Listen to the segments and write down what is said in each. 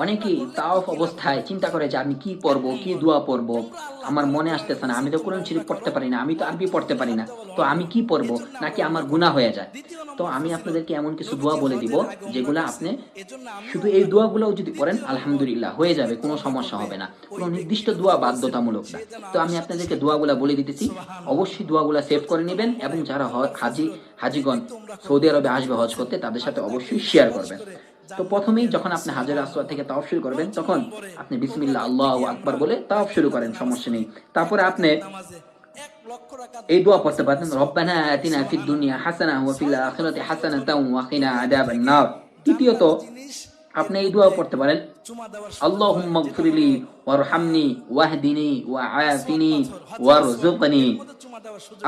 অনেকেই তাওয়াফ অবস্থায় চিন্তা করে যে আমি কি পড়বো, কি দোয়া পড়বো, আমার মনে আসতেছে না, আমি তো কোরআন শরীফ পড়তে পারি না, আমি তো আরবি পড়তে পারি না, তো আমি কি পড়বো, নাকি আমার গুনাহ হয়ে যায়। তো আমি আপনাদেরকে এমন কিছু দোয়া বলে দিব যেগুলা আপনি শুধু এই দোয়াগুলোও যদি পড়েন আলহামদুলিল্লাহ হয়ে যাবে, কোনো সমস্যা হবে না। কোনো নির্দিষ্ট দোয়া বাধ্যতামূলক না। তো আমি আপনাদেরকে দোয়াগুলা বলে দিতেছি, অবশ্যই দোয়াগুলা সেভ করে নেবেন এবং যারা হাজিগণ সৌদি আরবে আসবে হজ করতে তাদের সাথে অবশ্যই শেয়ার করবেন। তো প্রথমেই যখন আপনি হাজার আসওয়াদ থেকে তাওয়াফ শুরু করবেন তখন আপনি বিসমিল্লাহ আল্লাহু আকবার বলে তাওয়াফ শুরু করেন, সমস্যা নেই। তারপরে আপনি এই দোয়া পড়তে পারেন, রব্বানা আতিনা ফিদ দুনিয়া হাসানা ওয়া ফিল আখিরাতি হাসানাতাও ওয়া কিনা আযাবান নার। তৃতীয়ত আপনি এই দোয়া পড়তে পারেন, আল্লাহুম্মা গফিরলি ওয়ারহামনি ওয়াহদিনি ওয়াআফিনি ওয়ারযুকনি।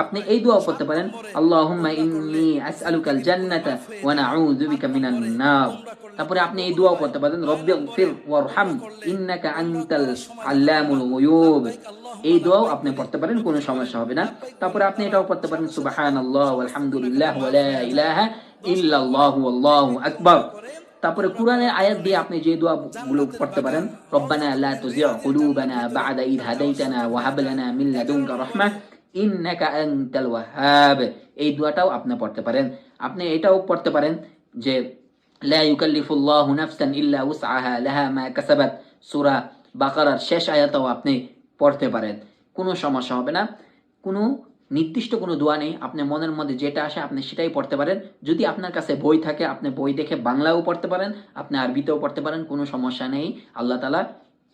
আপনি এই দোয়া পড়তে পারেন, আল্লাহুম্মা ইন্নী আসআলুকাল জান্নাতা ওয়া নাউযু বিকা মিনান নার। তারপরে আপনি এই দোয়া পড়তে পারেন, রব্বিগফির ওয়ারহাম ইন্নাকা আনতাল আল্লামুল গুয়ুব। এই দোয়াও আপনি পড়তে পারেন, কোনো সমস্যা হবে না। তারপরে আপনি এটাও পড়তে পারেন, সুবহানাল্লাহ ওয়ালহামদুলিল্লাহ ওয়া লা ইলাহা ইল্লাল্লাহু আল্লাহু আকবার। তারপরে কোরআনের আয়াত দিয়ে আপনি যে দোয়াগুলো পড়তে পারেন, রব্বানা লা তুযিগ কুলুবানা বা'দা ইদ হাদাইতানা ওয়া হাব লানা মিন লাদুনকা রাহমাহ ইন্নাকা আনতাল ওয়াহ্হাব। এই দোয়াটাও আপনি পড়তে পারেন। আপনি এটাও পড়তে পারেন যে লা ইউকাল্লিফুল্লাহু নাফসান ইল্লা উসআহা লাহা মা কাসাবাত, সূরা বাকারার শেষ আয়াতও আপনি পড়তে পারেন, কোনো সমস্যা হবে না। কোনো নির্দিষ্ট কোনো দোয়া নেই, আপনি মনের মধ্যে যেটা আসে আপনি সেটাই পড়তে পারেন। যদি আপনার কাছে বই থাকে আপনি বই দেখে বাংলাও পড়তে পারেন, আপনি আরবিতেও পড়তে পারেন, কোনো সমস্যা নেই। আল্লাহ তাআলা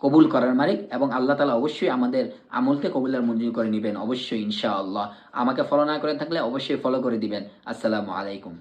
কবুল করার মালিক এবং আল্লাহ তাআলা অবশ্যই আমাদের আমলকে কবুল আর মঞ্জুর করে নেবেন অবশ্যই ইনশাআল্লাহ। আমাকে ফলো না করে থাকলে অবশ্যই ফলো করে দিবেন। আসসালামু আলাইকুম।